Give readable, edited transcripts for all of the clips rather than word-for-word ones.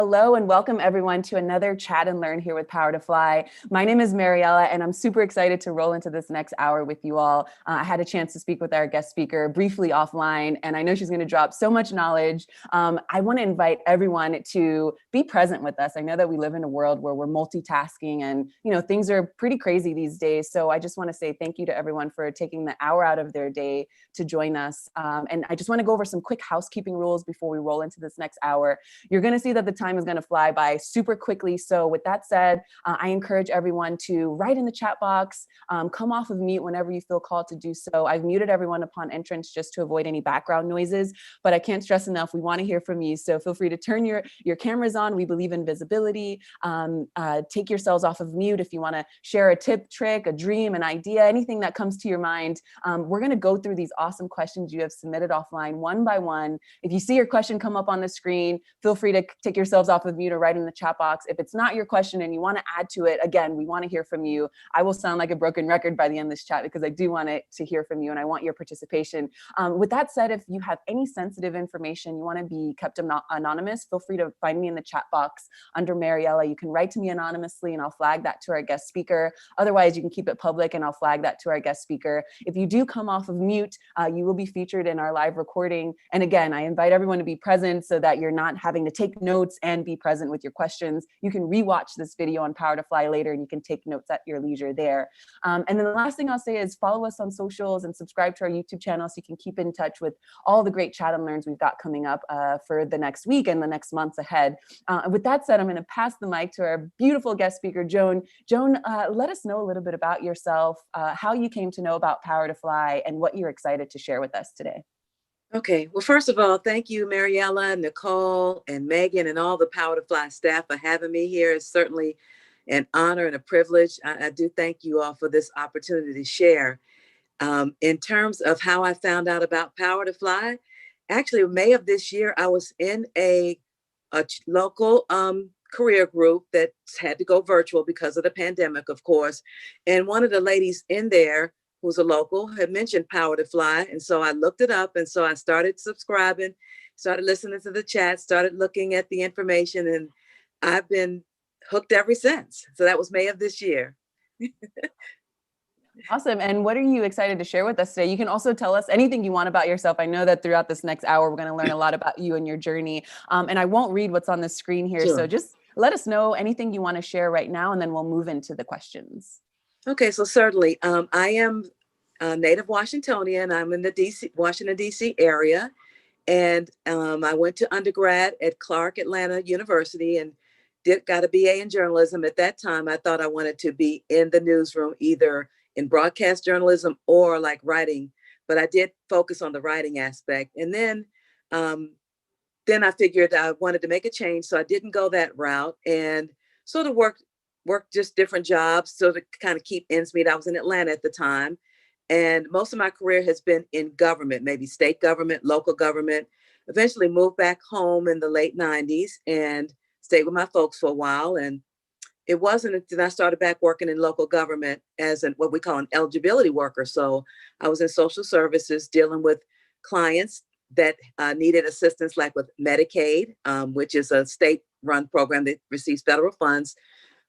Hello and welcome everyone to another Chat and Learn here with PowerToFly. My name is Mariella and I'm super excited to roll into this next hour with you all. I had a chance to speak with our guest speaker briefly offline and I know she's going to drop so much knowledge. I want to invite everyone to be present with us. I know that we live in a world where we're multitasking and things are pretty crazy these days. So I just want to say thank you to everyone for taking the hour out of their day to join us. And I just want to go over some quick housekeeping rules before we roll into this next hour. You're going to see that the time is going to fly by super quickly. So with that said, I encourage everyone to write in the chat box, come off of mute whenever you feel called to do so. I've muted everyone upon entrance just to avoid any background noises, but I can't stress enough, we want to hear from you. So feel free to turn your cameras on. We believe in visibility. Take yourselves off of mute if you want to share a tip, trick, a dream, an idea, anything that comes to your mind. We're going to go through these awesome questions you have submitted offline one by one. If you see your question come up on the screen, feel free to take yourselves off of mute or write in the chat box. If it's not your question and you want to add to it, again, we want to hear from you. I will sound like a broken record by the end of this chat because I do want to hear from you and I want your participation. With that said, if you have any sensitive information you want to be kept anonymous, feel free to find me in the chat box under Mariella. You can write to me anonymously and I'll flag that to our guest speaker. Otherwise, you can keep it public and I'll flag that to our guest speaker. If you do come off of mute, you will be featured in our live recording. And again, I invite everyone to be present so that you're not having to take notes and be present with your questions. You can rewatch this video on PowerToFly later and you can take notes at your leisure there. And then the last thing I'll say is follow us on socials and subscribe to our YouTube channel so you can keep in touch with all the great chat and learns we've got coming up for the next week and the next months ahead. With that said, I'm going to pass the mic to our beautiful guest speaker, Joan. Joan, let us know a little bit about yourself, how you came to know about PowerToFly, and what you're excited to share with us today. Okay. Well, first of all, thank you, Mariella, Nicole, and Megan, and all the PowerToFly staff for having me here. It's certainly an honor and a privilege. I do thank you all for this opportunity to share. In terms of how I found out about PowerToFly, actually, May of this year, I was in a local career group that had to go virtual because of the pandemic, of course. And one of the ladies in there, who's a local, had mentioned PowerToFly. And so I looked it up. And so I started subscribing, started listening to the chat, started looking at the information, and I've been hooked ever since. So that was May of this year. Awesome. And what are you excited to share with us today? You can also tell us anything you want about yourself. I know that throughout this next hour, we're going to learn a lot about you and your journey. And I won't read what's on the screen here. Sure. So just let us know anything you want to share right now, and then we'll move into the questions. Okay, so certainly, I am a native Washingtonian. I'm in the Washington, D.C. area. And I went to undergrad at Clark Atlanta University and got a BA in journalism. At that time, I thought I wanted to be in the newsroom, either in broadcast journalism or like writing, but I did focus on the writing aspect. And then I figured I wanted to make a change, so I didn't go that route and sort of worked just different jobs so to kind of keep ends meet. I was in Atlanta at the time, and most of my career has been in government, maybe state government, local government. Eventually moved back home in the late 90s and stayed with my folks for a while. And it wasn't until I started back working in local government as what we call an eligibility worker. So I was in social services dealing with clients that needed assistance, like with Medicaid, which is a state-run program that receives federal funds,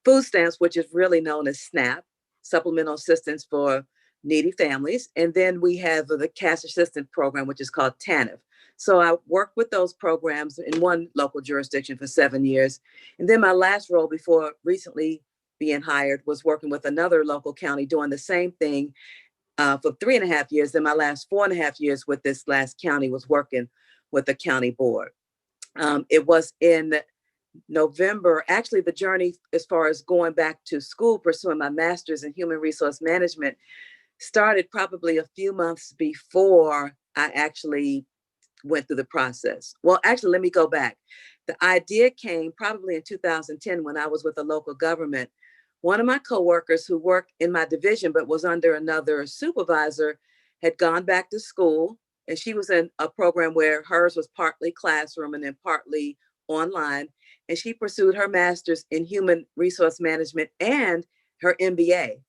food stamps, which is really known as SNAP, supplemental assistance for needy families. And then we have the cash assistance program, which is called TANF. So I worked with those programs in one local jurisdiction for 7 years. And then my last role before recently being hired was working with another local county doing the same thing for 3.5 years. Then my last 4.5 years with this last county was working with the county board. It was in November, actually the journey as far as going back to school, pursuing my master's in human resource management, started probably a few months before I actually went through the process. Well, actually, let me go back. The idea came probably in 2010 when I was with a local government. One of my coworkers who worked in my division but was under another supervisor had gone back to school, and she was in a program where hers was partly classroom and then partly online. And she pursued her master's in human resource management and her MBA.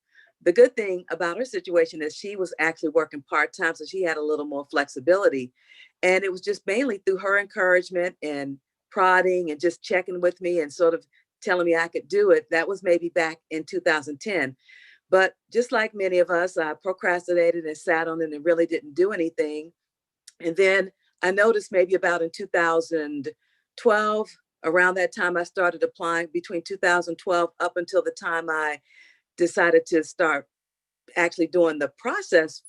The good thing about her situation is she was actually working part-time, so she had a little more flexibility. And it was just mainly through her encouragement and prodding and just checking with me and sort of telling me I could do it. That was maybe back in 2010. But just like many of us, I procrastinated and sat on it and really didn't do anything. And then I noticed maybe about in 2012, around that time, I started applying between 2012 up until the time I decided to start actually doing the process,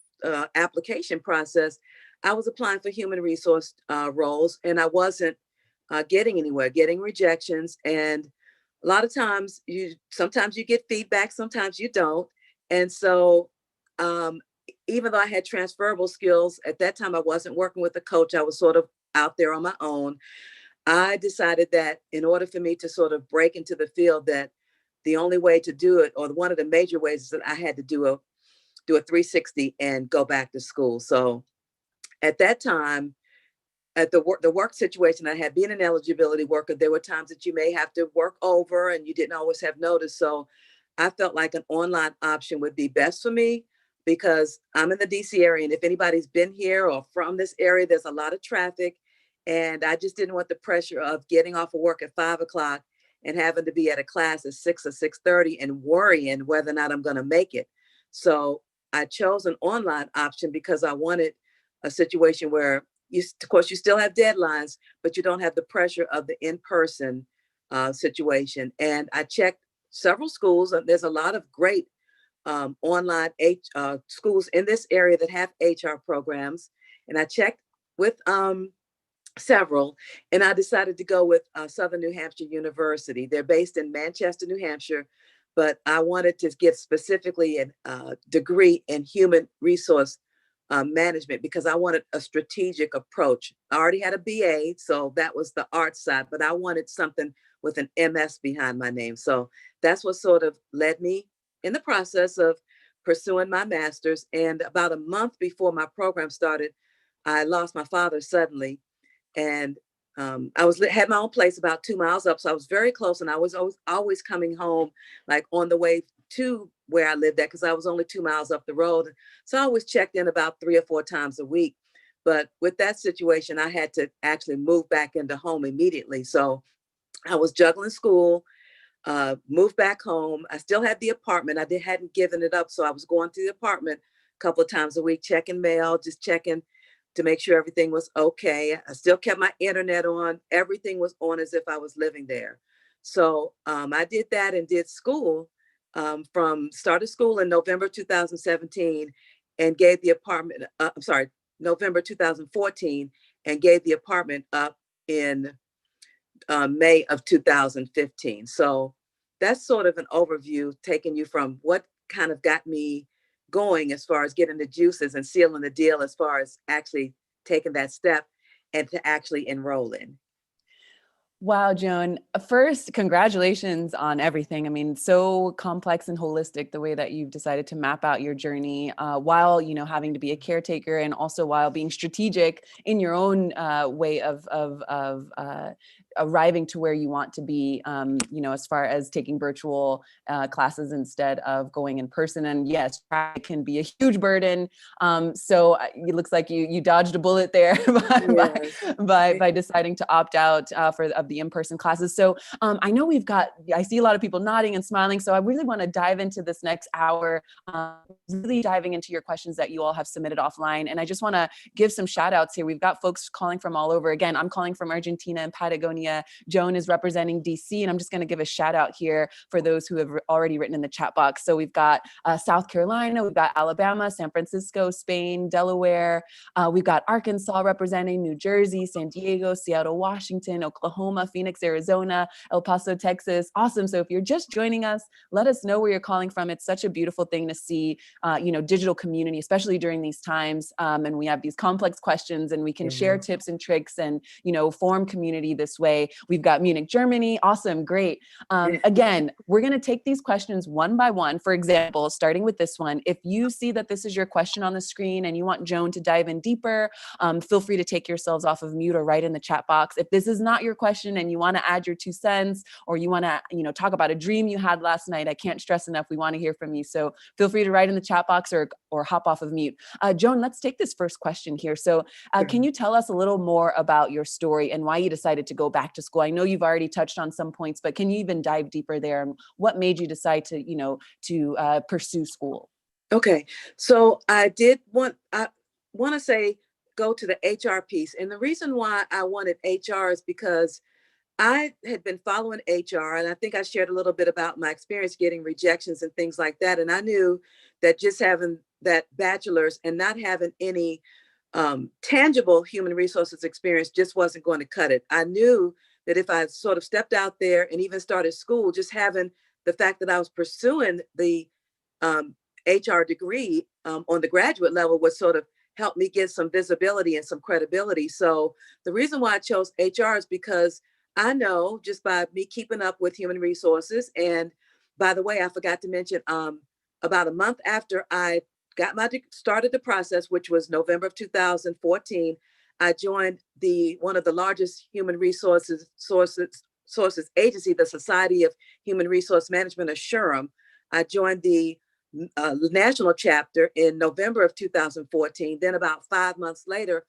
application process. I was applying for human resource roles, and I wasn't getting anywhere, getting rejections. And a lot of times sometimes you get feedback, sometimes you don't. And so um, even though I had transferable skills, at that time I wasn't working with a coach, I was sort of out there on my own. I decided that in order for me to sort of break into the field, that the only way to do it, or one of the major ways, is that I had to do a 360 and go back to school. So at that time, at the work situation I had, being an eligibility worker, there were times that you may have to work over and you didn't always have notice. So I felt like an online option would be best for me because I'm in the DC area. And if anybody's been here or from this area, there's a lot of traffic. And I just didn't want the pressure of getting off of work at 5 o'clock and having to be at a class at 6 or 6:30 and worrying whether or not I'm going to make it. So I chose an online option because I wanted a situation where of course, you still have deadlines, but you don't have the pressure of the in-person situation. And I checked several schools. There's a lot of great online schools in this area that have HR programs. And I checked with several, and I decided to go with Southern New Hampshire University. They're based in Manchester, New Hampshire, but I wanted to get specifically a degree in human resource management because I wanted a strategic approach. I already had a BA, so that was the art side, but I wanted something with an MS behind my name. So that's what sort of led me in the process of pursuing my master's. And about a month before my program started, I lost my father suddenly. And I had my own place about 2 miles up. So I was very close, and I was always coming home, like on the way to where I lived at, because I was only 2 miles up the road. So I always checked in about 3 or 4 times a week. But with that situation, I had to actually move back into home immediately. So I was juggling school, moved back home. I still had the apartment. Hadn't given it up. So I was going to the apartment a couple of times a week, checking mail, just checking to make sure everything was okay. I still kept my internet on. Everything was on as if I was living there. So I did that and did school started school in November 2017 and gave the apartment, November 2014, and gave the apartment up in May of 2015. So that's sort of an overview, taking you from what kind of got me going as far as getting the juices and sealing the deal as far as actually taking that step and to actually enrolling. Wow, Joan. First, congratulations on everything. I mean, so complex and holistic the way that you've decided to map out your journey while, having to be a caretaker and also while being strategic in your own way of arriving to where you want to be, as far as taking virtual classes instead of going in person. And yes, traffic can be a huge burden. So it looks like you dodged a bullet there by deciding to opt out of the in-person classes. So I know I see a lot of people nodding and smiling. So I really want to dive into this next hour, really diving into your questions that you all have submitted offline. And I just want to give some shout outs here. We've got folks calling from all over. Again, I'm calling from Argentina and Patagonia. Joan is representing DC, and I'm just going to give a shout out here for those who have already written in the chat box. So we've got South Carolina, we've got Alabama, San Francisco, Spain, Delaware. We've got Arkansas representing, New Jersey, San Diego, Seattle, Washington, Oklahoma, Phoenix, Arizona, El Paso, Texas. Awesome. So if you're just joining us, let us know where you're calling from. It's such a beautiful thing to see, digital community, especially during these times. And we have these complex questions and we can share tips and tricks and, form community this way. We've got Munich, Germany. Awesome. Great. Again, we're going to take these questions one by one. For example, starting with this one, if you see that this is your question on the screen and you want Joan to dive in deeper, feel free to take yourselves off of mute or write in the chat box. If this is not your question and you want to add your 2 cents or you want to, talk about a dream you had last night, I can't stress enough. We want to hear from you. So feel free to write in the chat box or or hop off of mute. Joan, let's take this first question here. So can Sure. you tell us a little more about your story and why you decided to go back to school? I know you've already touched on some points, but can you even dive deeper there? And what made you decide to, pursue school? Okay, so I want to say go to the HR piece, and the reason why I wanted HR is because I had been following HR, and I think I shared a little bit about my experience getting rejections and things like that. And I knew that just having that bachelor's and not having any tangible human resources experience just wasn't going to cut it. I knew that if I sort of stepped out there and even started school, just having the fact that I was pursuing the um, HR degree on the graduate level would sort of help me get some visibility and some credibility. So the reason why I chose HR is because I know just by me keeping up with human resources. And by the way, I forgot to mention, about a month after I started the process, which was November of 2014, I joined one of the largest human sources agency, the Society of Human Resource Management, Assurum. I joined the national chapter in November of 2014. Then about 5 months later,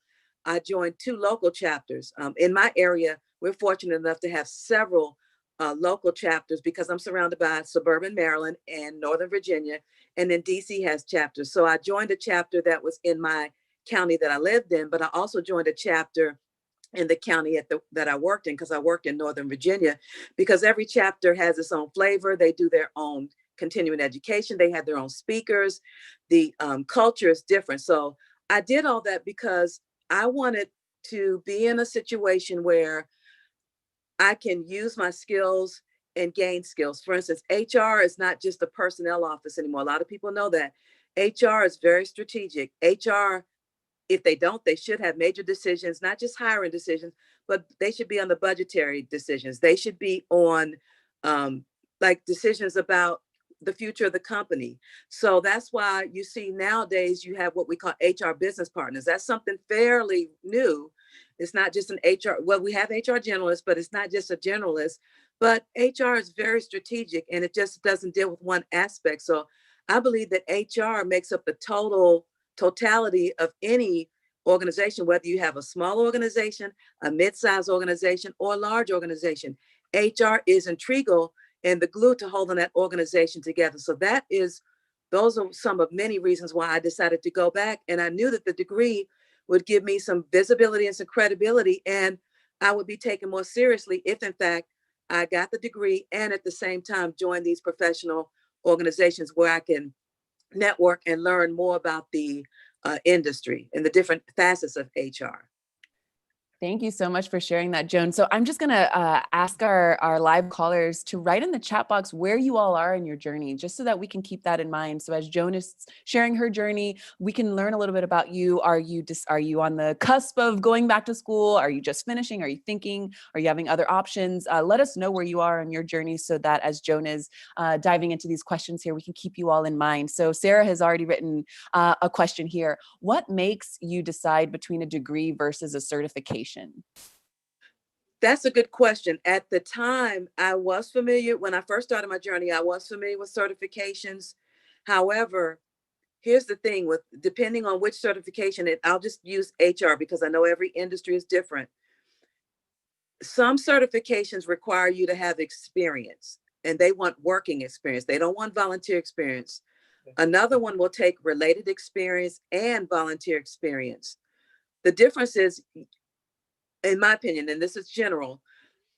I joined two local chapters. In my area, we're fortunate enough to have several local chapters because I'm surrounded by suburban Maryland and Northern Virginia, and then DC has chapters. So I joined a chapter that was in my county that I lived in, but I also joined a chapter in the county that I worked in, because I worked in Northern Virginia, because every chapter has its own flavor. They do their own continuing education. They have their own speakers. The culture is different. So I did all that because I wanted to be in a situation where I can use my skills and gain skills. For instance, HR is not just a personnel office anymore. A lot of people know that. HR is very strategic. HR, if they don't, they should have major decisions, not just hiring decisions, but they should be on the budgetary decisions. They should be on like decisions about the future of the company. So that's why you see nowadays you have what we call HR business partners. That's something fairly new. It's not just an HR, well, we have HR generalists, but it's not just a generalist, but HR is very strategic and it just doesn't deal with one aspect. So I believe that HR makes up the totality of any organization, whether you have a small organization, a mid-sized organization, or a large organization. HR is integral and the glue to holding that organization together. So those are some of many reasons why I decided to go back. And I knew that the degree would give me some visibility and some credibility, and I would be taken more seriously if, in fact, I got the degree and at the same time join these professional organizations where I can network and learn more about the industry and the different facets of HR. Thank you so much for sharing that, Joan. So I'm just going to ask our live callers to write in the chat box where you all are in your journey, just so that we can keep that in mind. So as Joan is sharing her journey, we can learn a little bit about you. Are you on the cusp of going back to school? Are you just finishing? Are you thinking? Are you having other options? Let us know where you are in your journey so that as Joan is diving into these questions here, we can keep you all in mind. So Sarah has already written a question here. What makes you decide between a degree versus a certification? That's a good question. At the time, when I first started my journey, I was familiar with certifications. However, here's the thing with depending on which certification, I'll just use HR because I know every industry is different. Some certifications require you to have experience and they want working experience. They don't want volunteer experience. Another one will take related experience and volunteer experience. The difference is, in my opinion, and this is general,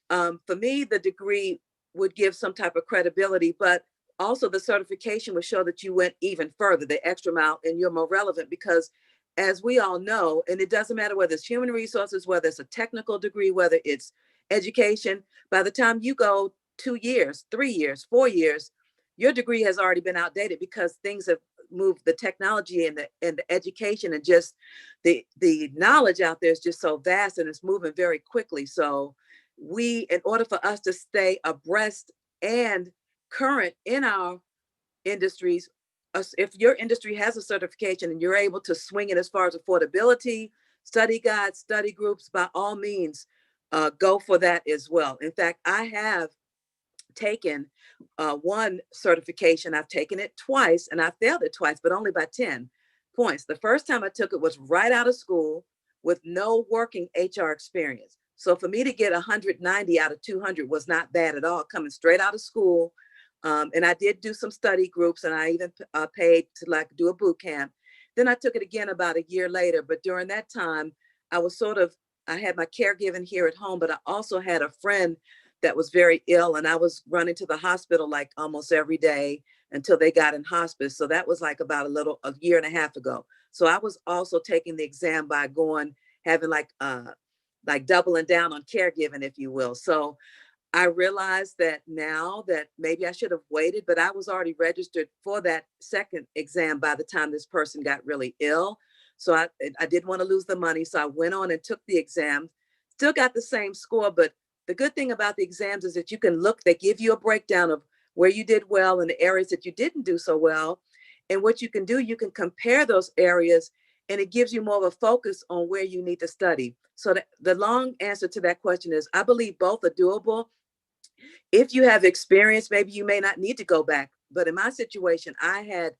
for me, the degree would give some type of credibility, but also the certification would show that you went even further, the extra mile, and you're more relevant because as we all know, and it doesn't matter whether it's human resources, whether it's a technical degree, whether it's education, by the time you go 2 years, 3 years, 4 years, your degree has already been outdated because things have moved, the technology and the education and just the knowledge out there is just so vast and it's moving very quickly. So in order for us to stay abreast and current in our industries, if your industry has a certification and you're able to swing it as far as affordability, study guides, study groups, by all means, go for that as well. In fact, I have taken one certification. I've taken it twice and I failed it twice, but only by 10. points. The first time I took it was right out of school with no working HR experience. So for me to get 190 out of 200 was not bad at all, coming straight out of school. And I did do some study groups, and I even paid to like do a boot camp. Then I took it again about a year later. But during that time, I was I had my caregiving here at home, but I also had a friend that was very ill, and I was running to the hospital like almost every day until they got in hospice. So that was like about a year and a half ago. So I was also taking the exam by having like doubling down on caregiving, if you will. So I realized that now that maybe I should have waited, but I was already registered for that second exam by the time this person got really ill. So I didn't want to lose the money. So I went on and took the exam, still got the same score. But the good thing about the exams is that they give you a breakdown of where you did well and the areas that you didn't do so well. And what you can do, you can compare those areas, and it gives you more of a focus on where you need to study. So the long answer to that question is I believe both are doable. If you have experience, maybe you may not need to go back. But in my situation, I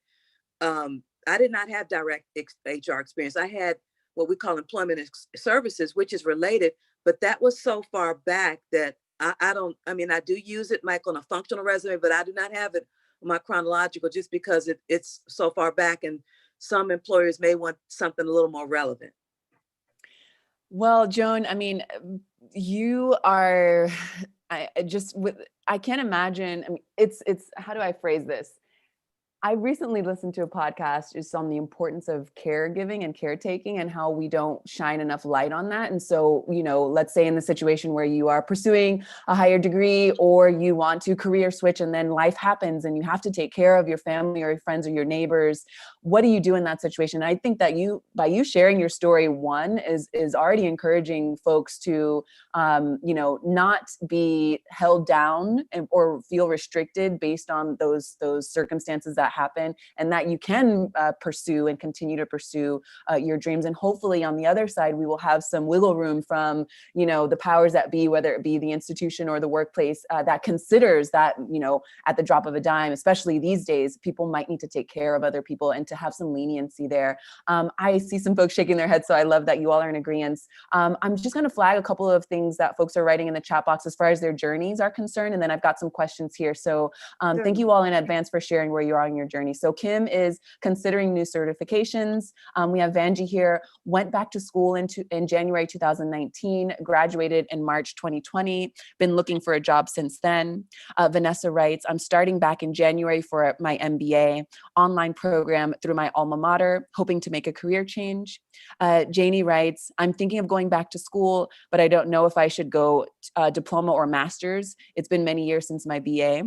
did not have direct HR experience. I had what we call employment services, which is related, but that was so far back that I mean, I do use it, Mike, on a functional resume, but I do not have it on my chronological just because it's so far back, and some employers may want something a little more relevant. Well, Joan, I mean, you are, I can't imagine. I mean, it's, how do I phrase this? I recently listened to a podcast just on the importance of caregiving and caretaking and how we don't shine enough light on that. And so, let's say in the situation where you are pursuing a higher degree or you want to career switch and then life happens and you have to take care of your family or your friends or your neighbors, what do you do in that situation? And I think that by you sharing your story, one is already encouraging folks to, not be held down or feel restricted based on those circumstances that happen, and that you can pursue and continue to pursue your dreams. And hopefully on the other side, we will have some wiggle room from, the powers that be, whether it be the institution or the workplace that considers that, at the drop of a dime, especially these days, people might need to take care of other people, and to have some leniency there. I see some folks shaking their heads, so I love that you all are in agreement. I'm just going to flag a couple of things that folks are writing in the chat box as far as their journeys are concerned, and then I've got some questions here. So Sure. Thank you all in advance for sharing where you are on your journey. So Kim is considering new certifications. We have Vanji here, went back to school in January 2019, graduated in March 2020, been looking for a job since then. Vanessa writes, I'm starting back in January for my MBA online program through my alma mater, hoping to make a career change. Janie writes, I'm thinking of going back to school, but I don't know if I should go diploma or master's. It's been many years since my BA.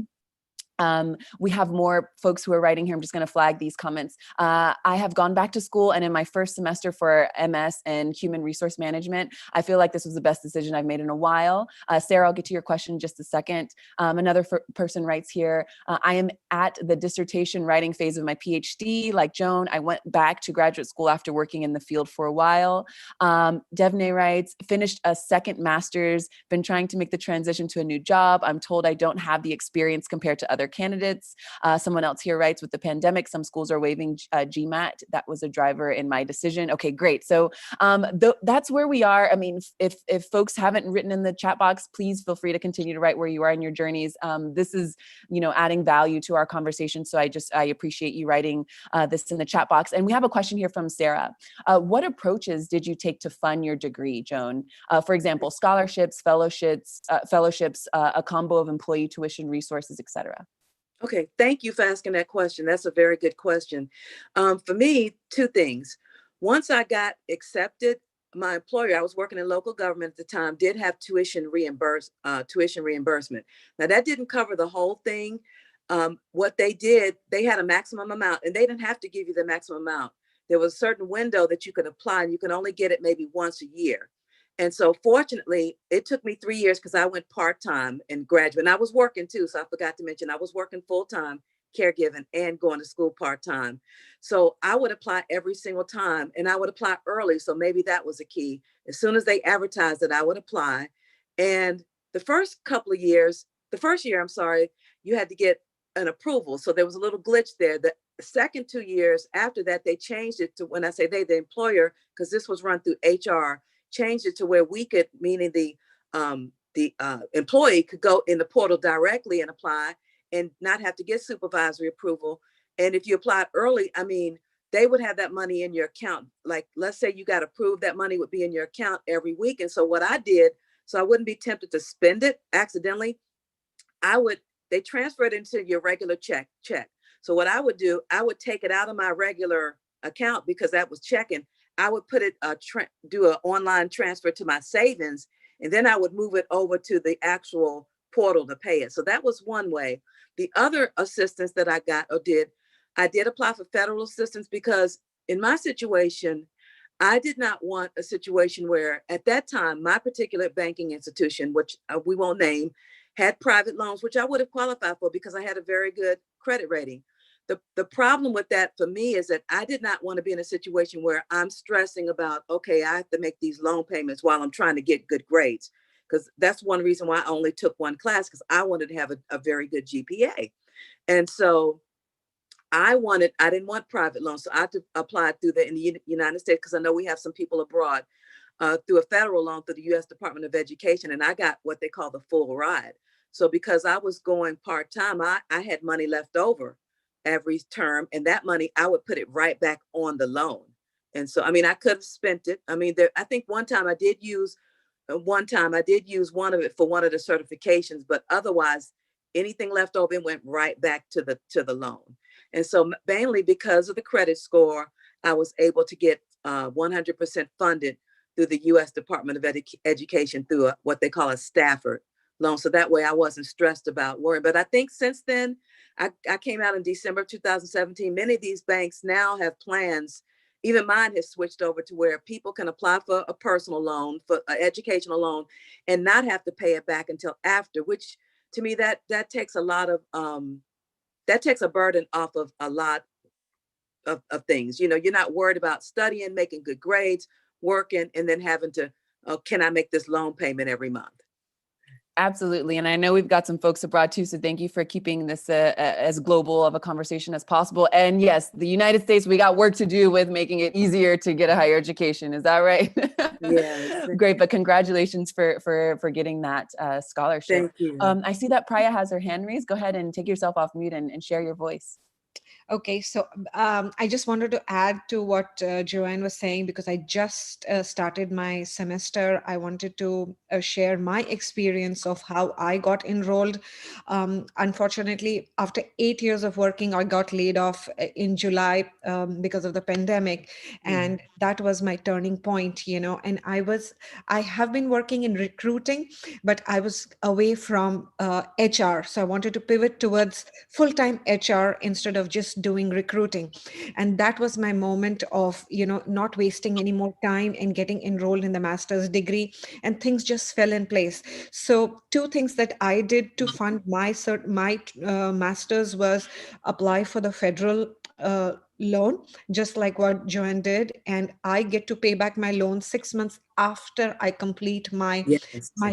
We have more folks who are writing here. I'm just going to flag these comments. I have gone back to school, and in my first semester for MS and Human Resource Management, I feel like this was the best decision I've made in a while. Sarah, I'll get to your question in just a second. Another person writes here, I am at the dissertation writing phase of my PhD. Like Joan, I went back to graduate school after working in the field for a while. Devne writes, finished a second master's, been trying to make the transition to a new job. I'm told I don't have the experience compared to other candidates. Someone else here writes, with the pandemic, some schools are waiving GMAT. That was a driver in my decision. Okay, great. So that's where we are. I mean, if folks haven't written in the chat box, please feel free to continue to write where you are in your journeys. This is, adding value to our conversation. So I appreciate you writing this in the chat box. And we have a question here from Sarah. What approaches did you take to fund your degree, Joan? For example, scholarships, fellowships, a combo of employee tuition resources, et cetera. Okay, thank you for asking that question. That's a very good question. For me, two things. Once I got accepted, my employer, I was working in local government at the time, did have tuition reimbursement. Now that didn't cover the whole thing. What they did, they had a maximum amount, and they didn't have to give you the maximum amount. There was a certain window that you could apply, and you can only get it maybe once a year. And so fortunately, it took me 3 years because I went part-time and graduate. And I was working too. So I forgot to mention, I was working full-time, caregiving, and going to school part-time. So I would apply every single time, and I would apply early. So maybe that was a key. As soon as they advertised it, I would apply. And the first year, I'm sorry, you had to get an approval. So there was a little glitch there that second 2 years after that, they changed it to, when I say they, the employer, because this was run through HR, changed it to where we could, meaning the employee could go in the portal directly and apply and not have to get supervisory approval. And if you applied early, I mean, they would have that money in your account. Like, let's say you got approved, that money would be in your account every week. And so what I did, so I wouldn't be tempted to spend it accidentally, they transfer it into your regular check. So what I would do, I would take it out of my regular account because that was checking. I would put it, do an online transfer to my savings, and then I would move it over to the actual portal to pay it. So that was one way. The other assistance that I got I did apply for federal assistance because in my situation, I did not want a situation where at that time, my particular banking institution, which we won't name, had private loans, which I would have qualified for because I had a very good credit rating. The problem with that for me is that I did not want to be in a situation where I'm stressing about, okay, I have to make these loan payments while I'm trying to get good grades. Because that's one reason why I only took one class, because I wanted to have a very good GPA. And so I didn't want private loans. So I applied through in the United States, because I know we have some people abroad, through a federal loan through the U.S. Department of Education. And I got what they call the full ride. So because I was going part-time, I had money left over every term, and that money, I would put it right back on the loan. And so, I mean, I could have spent it. I mean, I think one time I did use one of it for one of the certifications, but otherwise anything left over, it went right back to the loan. And so mainly because of the credit score, I was able to get 100% funded through the U.S. Department of Education through what they call a Stafford loan. So that way I wasn't stressed about worrying. But I think since then, I came out in December of 2017. Many of these banks now have plans. Even mine has switched over to where people can apply for a personal loan, for an educational loan, and not have to pay it back until after, which to me, that takes a lot of, that takes a burden off of a lot of things. You know, you're not worried about studying, making good grades, working, and then having to, can I make this loan payment every month? Absolutely. And I know we've got some folks abroad too. So thank you for keeping this as global of a conversation as possible. And yes, the United States, we got work to do with making it easier to get a higher education. Is that right? Yes. Great. But congratulations for getting that scholarship. Thank you. I see that Priya has her hand raised. Go ahead and take yourself off mute and share your voice. Okay, so I just wanted to add to what Joanne was saying, because I just started my semester. I wanted to share my experience of how I got enrolled. Unfortunately, after 8 years of working, I got laid off in July because of the pandemic. And that was my turning point, you know, and I have been working in recruiting, but I was away from HR. So I wanted to pivot towards full-time HR instead of just doing recruiting. And that was my moment of, you know, not wasting any more time and getting enrolled in the master's degree, and things just fell in place. So 2 things that I did to fund my master's was apply for the federal loan, just like what Joanne did, and I get to pay back my loan 6 months after I complete my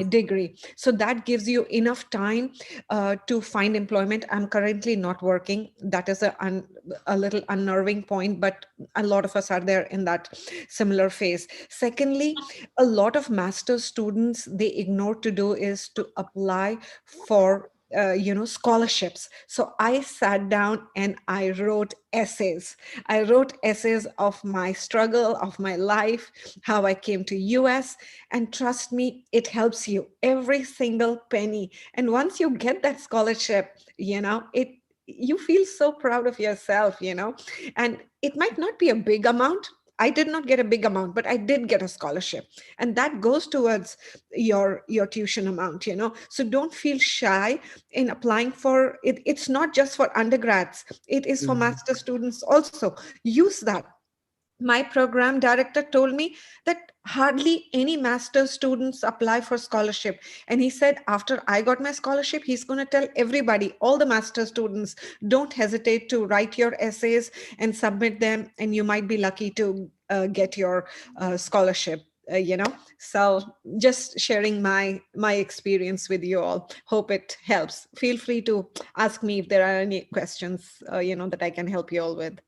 degree. So that gives you enough time to find employment. I'm currently not working. That is a little unnerving point, but a lot of us are there in that similar phase. Secondly, a lot of master's students, they ignore to do is to apply for scholarships. So I sat down and I wrote essays. I wrote essays of my struggle, of my life, how I came to US. And trust me, it helps you every single penny. And once you get that scholarship, you feel so proud of yourself, and it might not be a big amount. I did not get a big amount, but I did get a scholarship, and that goes towards your tuition amount, So don't feel shy in applying for it. It's not just for undergrads. It is for master students also. Use that. My program director told me that hardly any master's students apply for scholarship. And he said, after I got my scholarship, he's going to tell everybody, all the master's students, don't hesitate to write your essays and submit them. And you might be lucky to get your scholarship. So just sharing my experience with you all. Hope it helps. Feel free to ask me if there are any questions, that I can help you all with.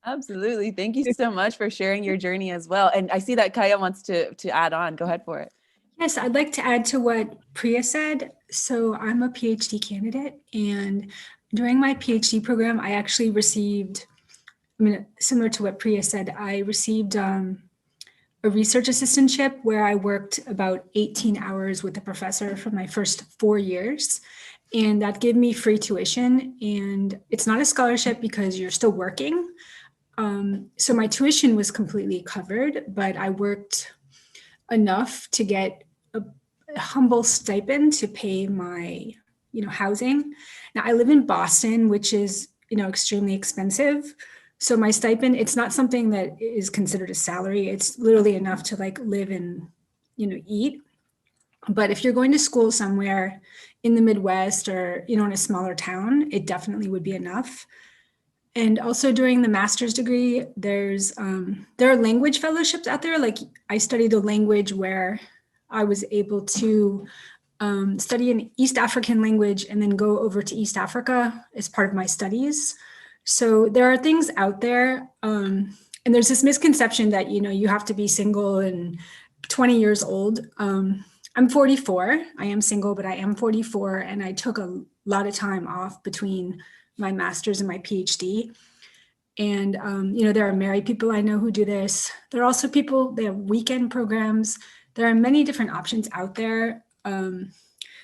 Absolutely. Thank you so much for sharing your journey as well. And I see that Kaya wants to add on. Go ahead for it. Yes, I'd like to add to what Priya said. So I'm a PhD candidate, and during my PhD program, I actually received, similar to what Priya said, I received a research assistantship where I worked about 18 hours with a professor for my first 4 years. And that gave me free tuition. And it's not a scholarship because you're still working. So my tuition was completely covered, but I worked enough to get a humble stipend to pay my, housing. Now I live in Boston, which is, extremely expensive. So my stipend, it's not something that is considered a salary. It's literally enough to like live and, eat. But if you're going to school somewhere in the Midwest or, in a smaller town, it definitely would be enough. And also during the master's degree, there are language fellowships out there. Like I studied a language where I was able to study an East African language and then go over to East Africa as part of my studies. So there are things out there. And there's this misconception that, you have to be single and 20 years old. I'm 44. I am single, but I am 44. And I took a lot of time off between my master's and my PhD. And, there are married people I know who do this. There are also people, they have weekend programs. There are many different options out there.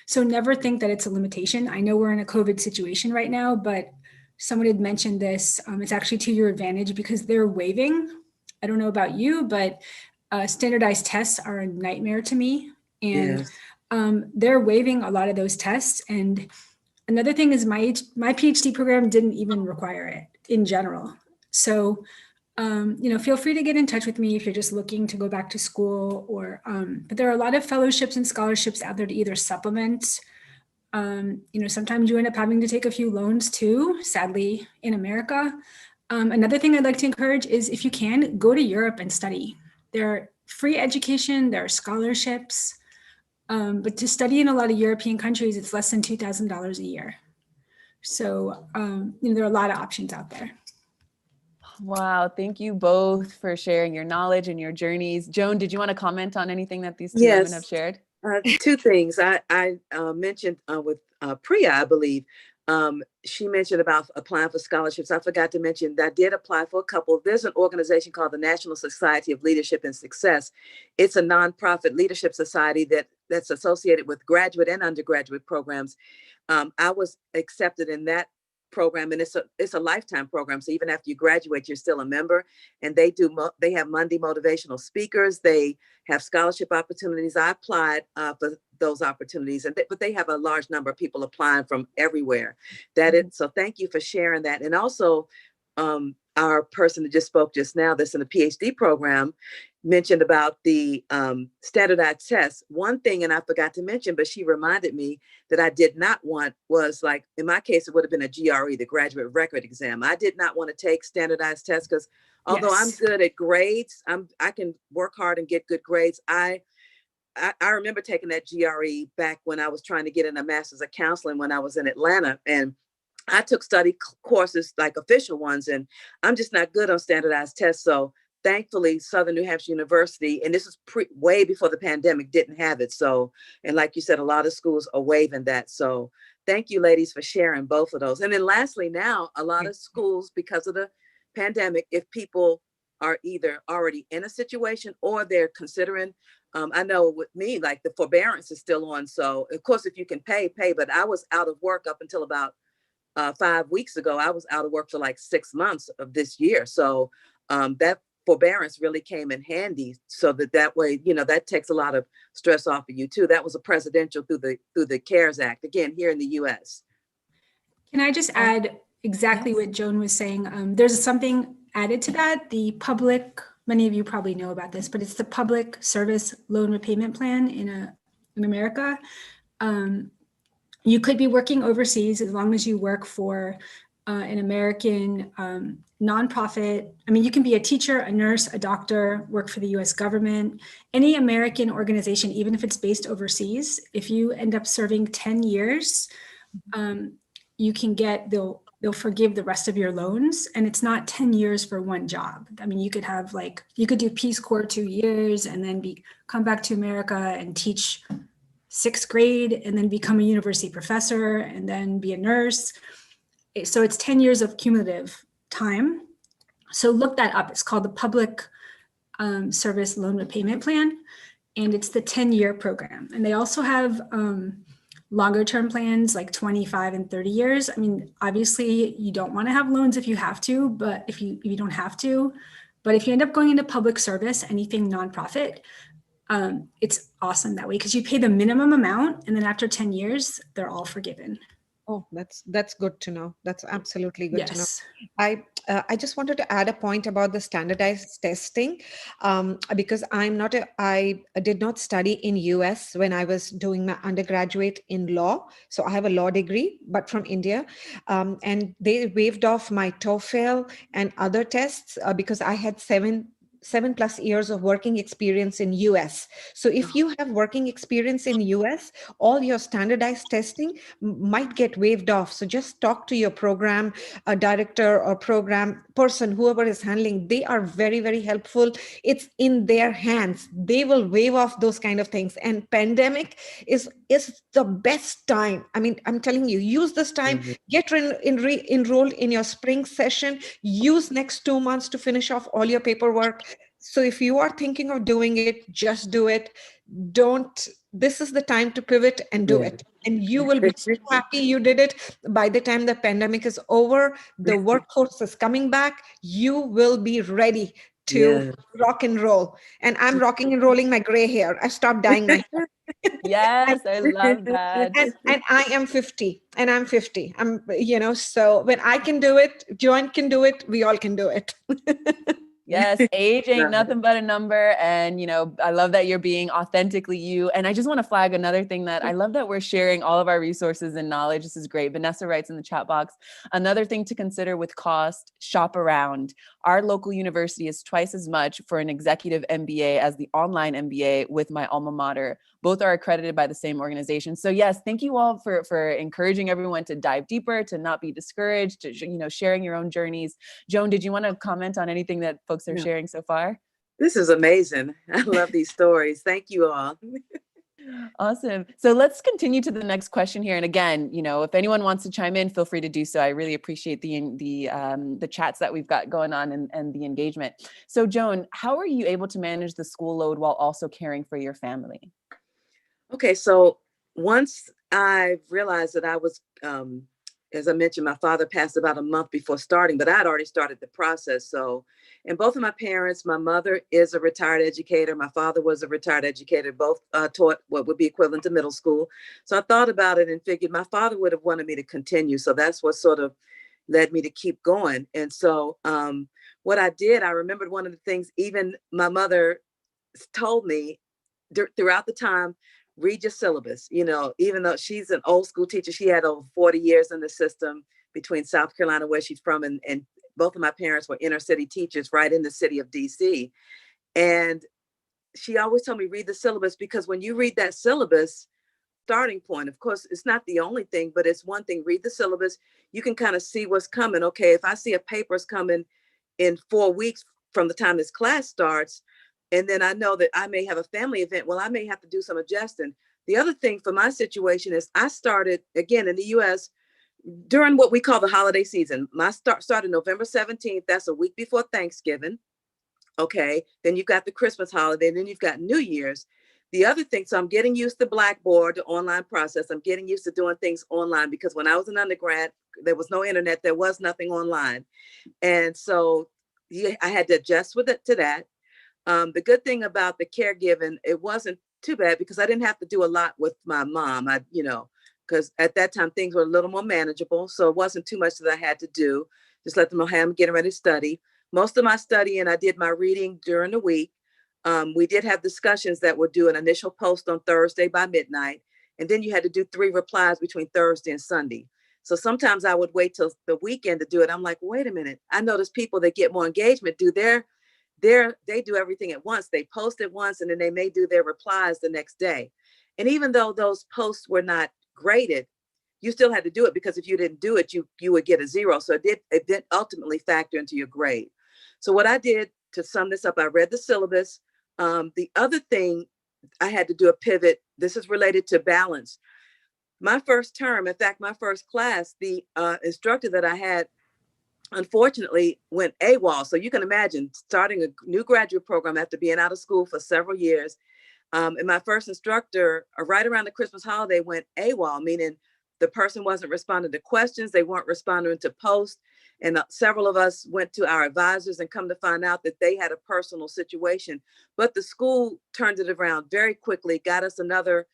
So never think that it's a limitation. I know we're in a COVID situation right now, but someone had mentioned this. It's actually to your advantage because they're waiving. I don't know about you, but standardized tests are a nightmare to me. And they're waiving a lot of those tests. And another thing is my PhD program didn't even require it in general. So, feel free to get in touch with me if you're just looking to go back to school or, but there are a lot of fellowships and scholarships out there to either supplement. Sometimes you end up having to take a few loans too, sadly, in America. Another thing I'd like to encourage is if you can, go to Europe and study. There are free education, there are scholarships. But to study in a lot of European countries, it's less than $2,000 a year. So, there are a lot of options out there. Wow. Thank you both for sharing your knowledge and your journeys. Joan, did you want to comment on anything that these two women have shared? Two things. I mentioned with Priya, I believe, she mentioned about applying for scholarships. I forgot to mention that I did apply for a couple. There's an organization called the National Society of Leadership and Success. It's a nonprofit leadership society that's associated with graduate and undergraduate programs. I was accepted in that program, and it's a lifetime program. So even after you graduate, you're still a member. And they have Monday motivational speakers. They have scholarship opportunities. I applied for those opportunities, but they have a large number of people applying from everywhere. So thank you for sharing that. And also, our person that just spoke just now, that's in the PhD program, mentioned about the standardized tests. One thing, and I forgot to mention, but she reminded me that I did not want was, like, in my case, it would have been a GRE, the graduate record exam. I did not want to take standardized tests because although I'm good at grades, I can work hard and get good grades. I remember taking that GRE back when I was trying to get in a master's of counseling when I was in Atlanta, and I took study courses, like official ones, and I'm just not good on standardized tests. So thankfully, Southern New Hampshire University, and this is way before the pandemic, didn't have it. So, and like you said, a lot of schools are waiving that. So thank you, ladies, for sharing both of those. And then lastly, now, a lot of schools, because of the pandemic, if people are either already in a situation or they're considering, I know with me, like the forbearance is still on. So of course, if you can pay, but I was out of work up until about 5 weeks ago. I was out of work for like 6 months of this year. So that forbearance really came in handy, so that way, that takes a lot of stress off of you too. That was a presidential through the CARES Act, again, here in the US. Can I just add exactly what Joan was saying? There's something added to that. The public, many of you probably know about this, but it's the Public Service Loan Repayment Plan in America. You could be working overseas as long as you work for an American nonprofit. I mean, you can be a teacher, a nurse, a doctor, work for the US government, any American organization, even if it's based overseas. If you end up serving 10 years, you can get, they'll forgive the rest of your loans. And it's not 10 years for one job. I mean, you could have like, you could do Peace Corps 2 years and then come back to America and teach 6th grade and then become a university professor and then be a nurse. So it's 10 years of cumulative time. So look that up. It's called the Public Service Loan Repayment Plan, and it's the 10-year program. And they also have longer term plans like 25 and 30 years. I mean, obviously you don't want to have loans if you have to, but if you don't have to, but if you end up going into public service, anything nonprofit, it's awesome that way because you pay the minimum amount and then after 10 years, they're all forgiven. Oh, that's good to know. That's absolutely good to know. Yes. I just wanted to add a point about the standardized testing because I did not study in US when I was doing my undergraduate in law. So I have a law degree, but from India. And they waived off my TOEFL and other tests because I had 7+ years of working experience in US. So if you have working experience in US, all your standardized testing might get waived off. So just talk to your program director or program person, whoever is handling. They are very, very helpful. It's in their hands. They will waive off those kind of things. And pandemic is the best time. I mean, I'm telling you, use this time, get enrolled in your spring session, use next 2 months to finish off all your paperwork. So if you are thinking of doing it, just do it. This is the time to pivot and do it. And you will be so happy you did it. By the time the pandemic is over, the workforce is coming back, you will be ready to rock and roll. And I'm rocking and rolling my gray hair. I stopped dyeing my hair. Yes, I love that. And I am 50 and I'm 50. So when I can do it, Joanne can do it, we all can do it. Yes, age ain't nothing but a number. And, I love that you're being authentically you. And I just want to flag another thing that I love that we're sharing all of our resources and knowledge. This is great. Vanessa writes in the chat box, another thing to consider with cost, shop around. Our local university is twice as much for an executive MBA as the online MBA with my alma mater. Both are accredited by the same organization. So yes, thank you all for encouraging everyone to dive deeper, to not be discouraged, to, sharing your own journeys. Joan, did you want to comment on anything that folks are sharing so far? This is amazing. I love these stories. Thank you all. Awesome. So let's continue to the next question here. And again, if anyone wants to chime in, feel free to do so. I really appreciate the chats that we've got going on and the engagement. So Joan, how are you able to manage the school load while also caring for your family? Okay, so once I realized that I was, as I mentioned, my father passed about a month before starting, but I'd already started the process. So, and both of my parents, my mother is a retired educator. My father was a retired educator, both taught what would be equivalent to middle school. So I thought about it and figured my father would have wanted me to continue. So that's what sort of led me to keep going. And so what I did, I remembered one of the things even my mother told me throughout the time, read your syllabus. Even though she's an old school teacher, she had over 40 years in the system between South Carolina, where she's from, and both of my parents were inner city teachers right in the city of DC. And she always told me, read the syllabus, because when you read that syllabus, starting point, of course, it's not the only thing, but it's one thing. Read the syllabus. You can kind of see what's coming. Okay, if I see a paper's coming in 4 weeks from the time this class starts, and then I know that I may have a family event, well, I may have to do some adjusting. The other thing for my situation is I started, again, in the US during what we call the holiday season. My started November 17th. That's a week before Thanksgiving. Okay. Then you've got the Christmas holiday. Then you've got New Year's. The other thing, so I'm getting used to Blackboard, the online process. I'm getting used to doing things online because when I was an undergrad, there was no internet. There was nothing online. And so I had to adjust to that. The good thing about the caregiving, it wasn't too bad because I didn't have to do a lot with my mom. Because at that time things were a little more manageable. So it wasn't too much that I had to do. Just let them know, hey, I'm getting ready to study. Most of my studying, I did my reading during the week. We did have discussions that would do an initial post on Thursday by midnight. And then you had to do 3 replies between Thursday and Sunday. So sometimes I would wait till the weekend to do it. I'm like, wait a minute. I notice people that get more engagement do they do everything at once. They post it once and then they may do their replies the next day. And even though those posts were not graded, you still had to do it, because if you didn't do it, you would get a 0. So it did ultimately factor into your grade. So what I did, to sum this up, I read the syllabus. The other thing, I had to do a pivot. This is related to balance. My first term, in fact, my first class, the instructor that I had, unfortunately, went AWOL. So you can imagine starting a new graduate program after being out of school for several years. And my first instructor, right around the Christmas holiday, went AWOL, meaning the person wasn't responding to questions. They weren't responding to posts. And several of us went to our advisors and come to find out that they had a personal situation. But the school turned it around very quickly, got us another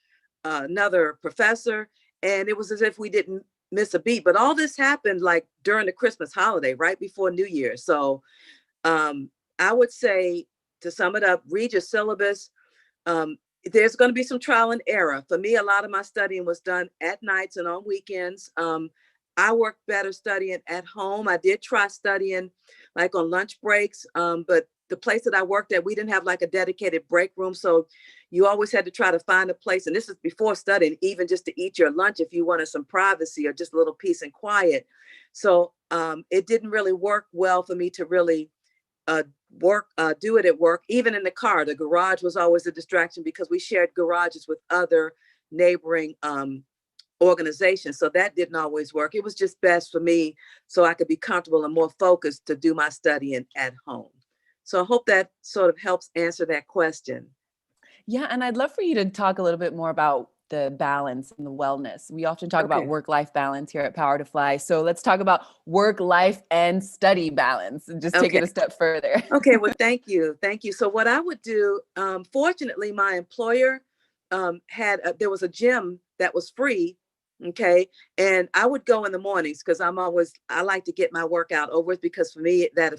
professor. And it was as if we didn't miss a beat. But all this happened like during the Christmas holiday, right before New Year. So I would say, to sum it up, read your syllabus. There's going to be some trial and error. For me, a lot of my studying was done at nights and on weekends. I worked better studying at home. I did try studying like on lunch breaks, but the place that I worked at, we didn't have like a dedicated break room. So you always had to try to find a place. And this is before studying, even just to eat your lunch if you wanted some privacy or just a little peace and quiet. So it didn't really work well for me to really do it at work. Even in the car, the garage was always a distraction because we shared garages with other neighboring organizations. So that didn't always work. It was just best for me so I could be comfortable and more focused to do my studying at home. So I hope that sort of helps answer that question. Yeah, and I'd love for you to talk a little bit more about the balance and the wellness. We often talk about Okay. work-life balance here at PowerToFly. So let's talk about work-life and study balance and just take it Okay. a step further. Okay, well, thank you. Thank you. So what I would do, fortunately, my employer there was a gym that was free. Okay. And I would go in the mornings because I like to get my workout over with, because for me, that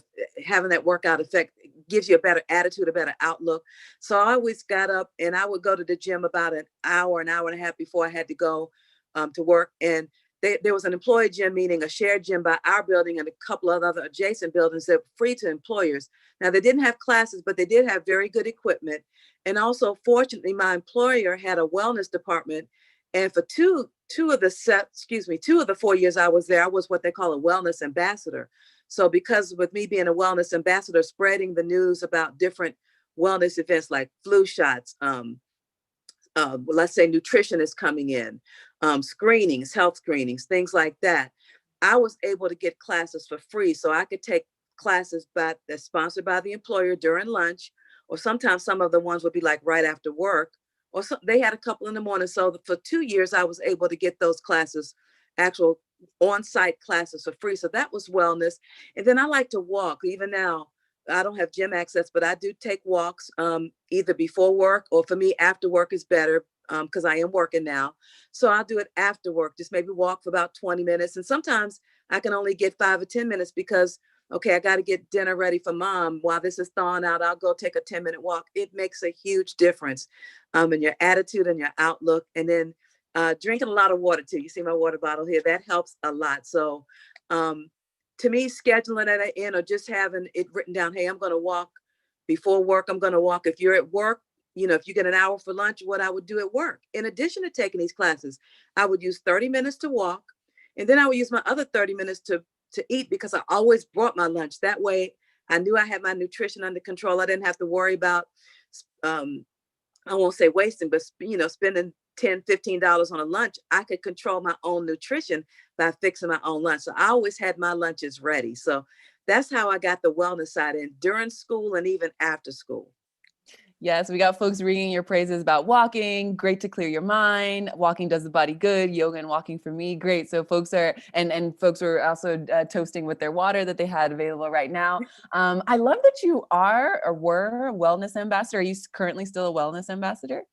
having that workout effect gives you a better attitude, a better outlook. So I always got up and I would go to the gym about an hour and a half before I had to go to work. And there was an employee gym, meaning a shared gym by our building and a couple of other adjacent buildings that were free to employers. Now, they didn't have classes, but they did have very good equipment. And also, fortunately, my employer had a wellness department. And for two of the 4 years I was there, I was what they call a wellness ambassador. So because with me being a wellness ambassador, spreading the news about different wellness events like flu shots, let's say nutrition is coming in, screenings, health screenings, things like that, I was able to get classes for free. So I could take classes that's sponsored by the employer during lunch, or sometimes some of the ones would be like right after work, or they had a couple in the morning. So for 2 years, I was able to get those classes, actual on-site classes for free. So that was wellness. And then I like to walk. Even now, I don't have gym access, but I do take walks either before work, or for me, after work is better because I am working now. So I'll do it after work, just maybe walk for about 20 minutes. And sometimes I can only get 5 or 10 minutes because, okay, I got to get dinner ready for mom. While this is thawing out, I'll go take a 10-minute walk. It makes a huge difference in your attitude and your outlook. And then drinking a lot of water too. You see my water bottle here. That helps a lot. So to me, scheduling it in or just having it written down, hey, I'm going to walk before work. I'm going to walk. If you're at work, if you get an hour for lunch, what I would do at work, in addition to taking these classes, I would use 30 minutes to walk. And then I would use my other 30 minutes to eat, because I always brought my lunch. That way I knew I had my nutrition under control. I didn't have to worry about, I won't say wasting, but spending $10, $15 on a lunch. I could control my own nutrition by fixing my own lunch. So I always had my lunches ready. So that's how I got the wellness side in during school and even after school. Yes, we got folks ringing your praises about walking. Great to clear your mind. Walking does the body good. Yoga and walking for me, great. So folks are, and folks were also toasting with their water that they had available right now. I love that you are or were a wellness ambassador. Are you currently still a wellness ambassador?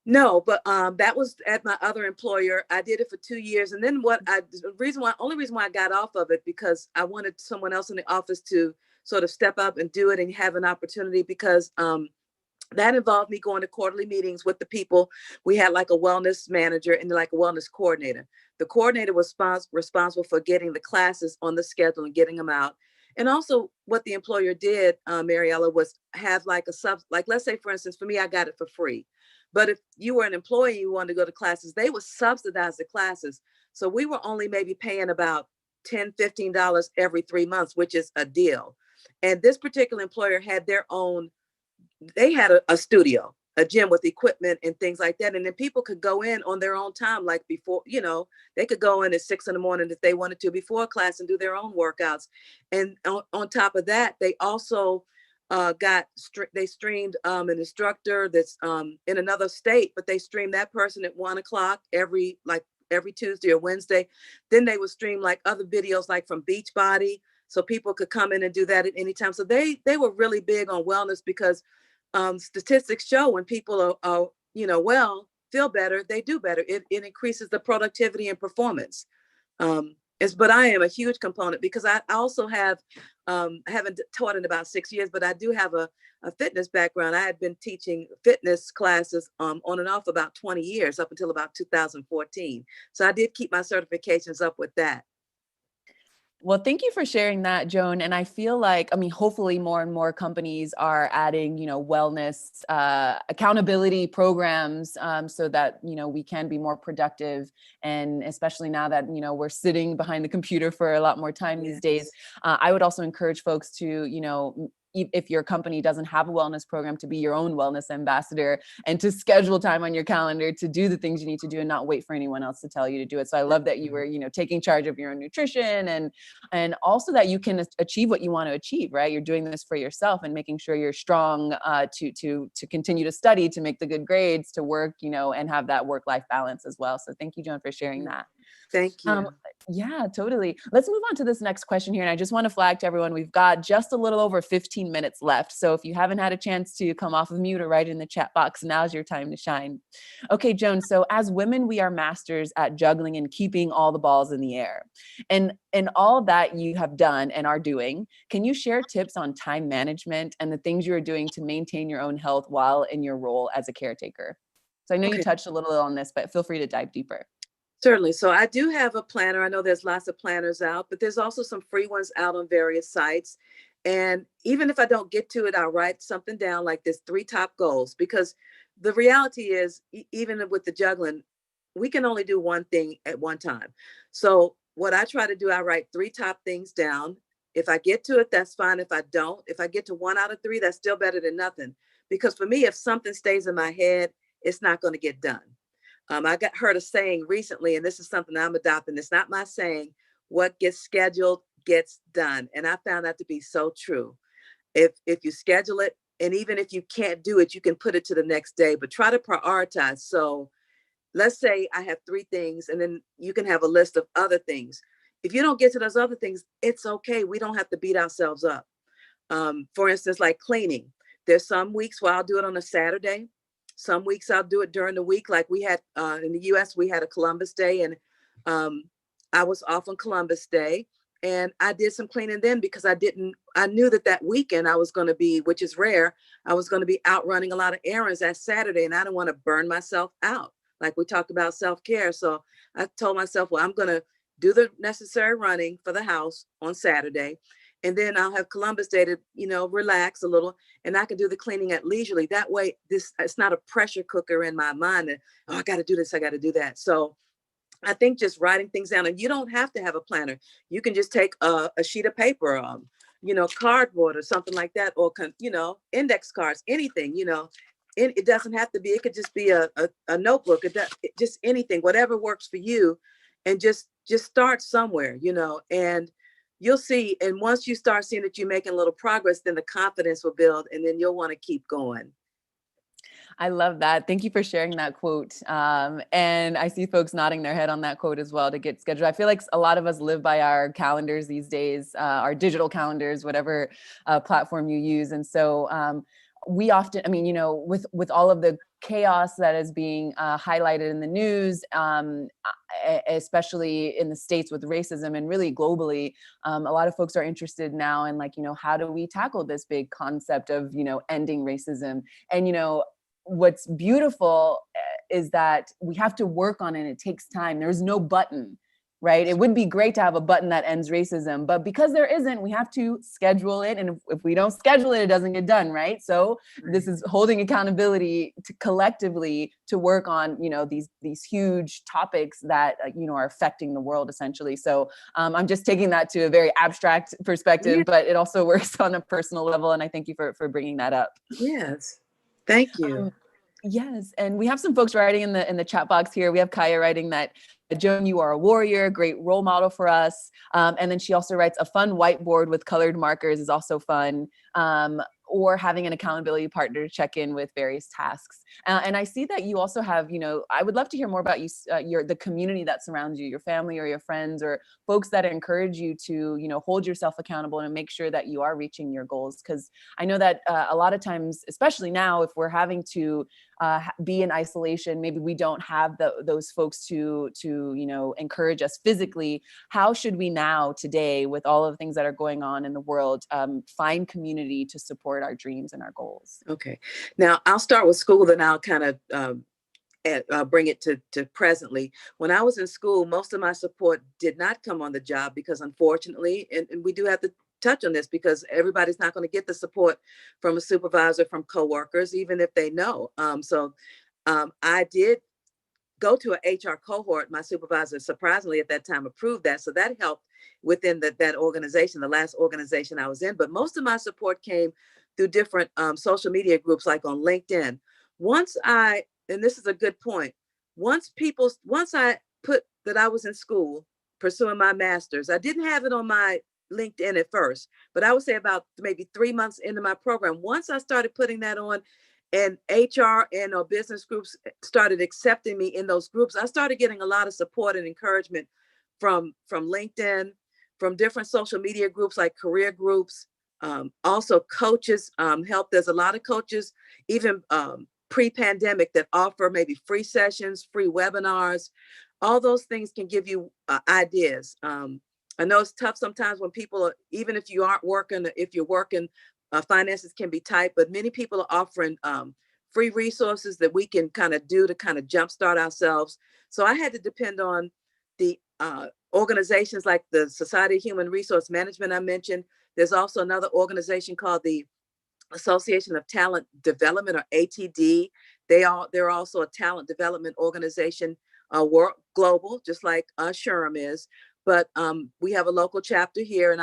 No, but that was at my other employer. I did it for 2 years. And then only reason why I got off of it, because I wanted someone else in the office to sort of step up and do it and have an opportunity, because that involved me going to quarterly meetings with the people. We had like a wellness manager and like a wellness coordinator. The coordinator was responsible for getting the classes on the schedule and getting them out. And also what the employer did, Mariella, was have like like, let's say, for instance, for me, I got it for free. But if you were an employee, you wanted to go to classes, they would subsidize the classes. So we were only maybe paying about $10, $15 every 3 months, which is a deal. And this particular employer had their own, they had a studio, a gym with equipment and things like that. And then people could go in on their own time, like before, they could go in at 6 a.m. if they wanted to before class and do their own workouts. And on top of that, they also they streamed an instructor that's in another state, but they streamed that person at 1 o'clock every Tuesday or Wednesday. Then they would stream like other videos, like from Beachbody, so people could come in and do that at any time. So they were really big on wellness, because statistics show when people are well, feel better, they do better. It increases the productivity and performance. But I am a huge component, because I also have, I haven't taught in about 6 years, but I do have a fitness background. I had been teaching fitness classes on and off about 20 years, up until about 2014. So I did keep my certifications up with that. Well, thank you for sharing that, Joan. And I feel like, hopefully more and more companies are adding, wellness, accountability programs, so that, we can be more productive. And especially now that, we're sitting behind the computer for a lot more time these days. I would also encourage folks to, if your company doesn't have a wellness program, to be your own wellness ambassador, and to schedule time on your calendar to do the things you need to do and not wait for anyone else to tell you to do it. So I love that you were, taking charge of your own nutrition, and also that you can achieve what you want to achieve, right? You're doing this for yourself and making sure you're strong to continue to study, to make the good grades, to work, and have that work-life balance as well. So thank you, Joan, for sharing that. Thank you. Yeah, totally. Let's move on to this next question here. And I just want to flag to everyone, we've got just a little over 15 minutes left. So if you haven't had a chance to come off of mute or write in the chat box, now's your time to shine. Okay, Joan. So as women, we are masters at juggling and keeping all the balls in the air. And all that you have done and are doing, can you share tips on time management and the things you are doing to maintain your own health while in your role as a caretaker? So I know you touched a little on this, but feel free to dive deeper. Certainly. So I do have a planner. I know there's lots of planners out, but there's also some free ones out on various sites. And even if I don't get to it, I'll write something down, like this 3 top goals, because the reality is, even with the juggling, we can only do one thing at one time. So what I try to do, I write 3 top things down. If I get to it, that's fine. If I don't, if I get to 1 out of 3, that's still better than nothing. Because for me, if something stays in my head, it's not going to get done. I heard a saying recently, and this is something I'm adopting. It's not my saying. What gets scheduled gets done. And I found that to be so true. If you schedule it, and even if you can't do it, you can put it to the next day, but try to prioritize. So let's say I have 3 things, and then you can have a list of other things. If you don't get to those other things, it's okay. We don't have to beat ourselves up. For instance, like cleaning. There's some weeks where I'll do it on a Saturday. Some weeks I'll do it during the week. Like we had in the US, we had a Columbus Day, and I was off on Columbus Day, and I did some cleaning then, because I knew that weekend I was going to be, which is rare, I was going to be out running a lot of errands that Saturday, and I didn't want to burn myself out. Like we talked about self-care. So I told myself, well, I'm going to do the necessary running for the house on Saturday. And then I'll have Columbus Day to, relax a little, and I can do the cleaning at leisurely. That way, it's not a pressure cooker in my mind that, oh, I got to do this, I got to do that. So I think just writing things down, and you don't have to have a planner. You can just take a sheet of paper, cardboard or something like that, or, index cards, anything, it doesn't have to be, it could just be a notebook, just anything, whatever works for you. And just start somewhere, and you'll see. And once you start seeing that you're making a little progress, then the confidence will build, and then you'll want to keep going. I love that. Thank you for sharing that quote. And I see folks nodding their head on that quote as well, to get scheduled. I feel like a lot of us live by our calendars these days, our digital calendars, whatever platform you use. And so we often, I mean, you know, with all of the chaos that is being highlighted in the news, especially in the States with racism and really globally, a lot of folks are interested now in, like, you know, how do we tackle this big concept of, you know, ending racism? And, you know, what's beautiful is that we have to work on it. It takes time. There's no button, right? It would be great to have a button that ends racism, but because there isn't, we have to schedule it. And if we don't schedule it, it doesn't get done, right? So this is holding accountability to collectively to work on, you know, these huge topics that, you know, are affecting the world essentially. So I'm just taking that to a very abstract perspective, but it also works on a personal level. And I thank you for bringing that up. Yes. Thank you. Yes, and we have some folks writing in the chat box here. We have Kaya writing that, Joan, you are a warrior, great role model for us. And then she also writes, a fun whiteboard with colored markers is also fun. Or having an accountability partner to check in with various tasks. And I see that you also have, you know, I would love to hear more about you, the community that surrounds you, your family or your friends or folks that encourage you to, you know, hold yourself accountable and make sure that you are reaching your goals. Because I know that a lot of times, especially now, if we're having to be in isolation, maybe we don't have those folks to you know, encourage us physically. How should we now today, with all of the things that are going on in the world, find community to support our dreams and our goals? Okay. Now I'll start with school, then I'll kind of bring it to presently. When I was in school, most of my support did not come on the job because unfortunately, and we do have to touch on this because everybody's not going to get the support from a supervisor, from coworkers, even if they know. I did go to an HR cohort. My supervisor, surprisingly at that time, approved that. So that helped within that organization, the last organization I was in. But most of my support came through different social media groups, like on LinkedIn. And this is a good point, once I put that I was in school pursuing my master's, I didn't have it on my LinkedIn at first, but I would say about maybe 3 months into my program, once I started putting that on, and HR and or business groups started accepting me in those groups, I started getting a lot of support and encouragement from LinkedIn, from different social media groups like career groups. Also coaches help. There's a lot of coaches, even pre-pandemic, that offer maybe free sessions, free webinars. All those things can give you ideas. I know it's tough sometimes when people are, even if you aren't working, if you're working, finances can be tight, but many people are offering free resources that we can kind of do to kind of jumpstart ourselves. So I had to depend on the organizations like the Society of Human Resource Management I mentioned. There's also another organization called the Association of Talent Development, or ATD. They're also a talent development organization, work global, just like SHRM is. But we have a local chapter here, and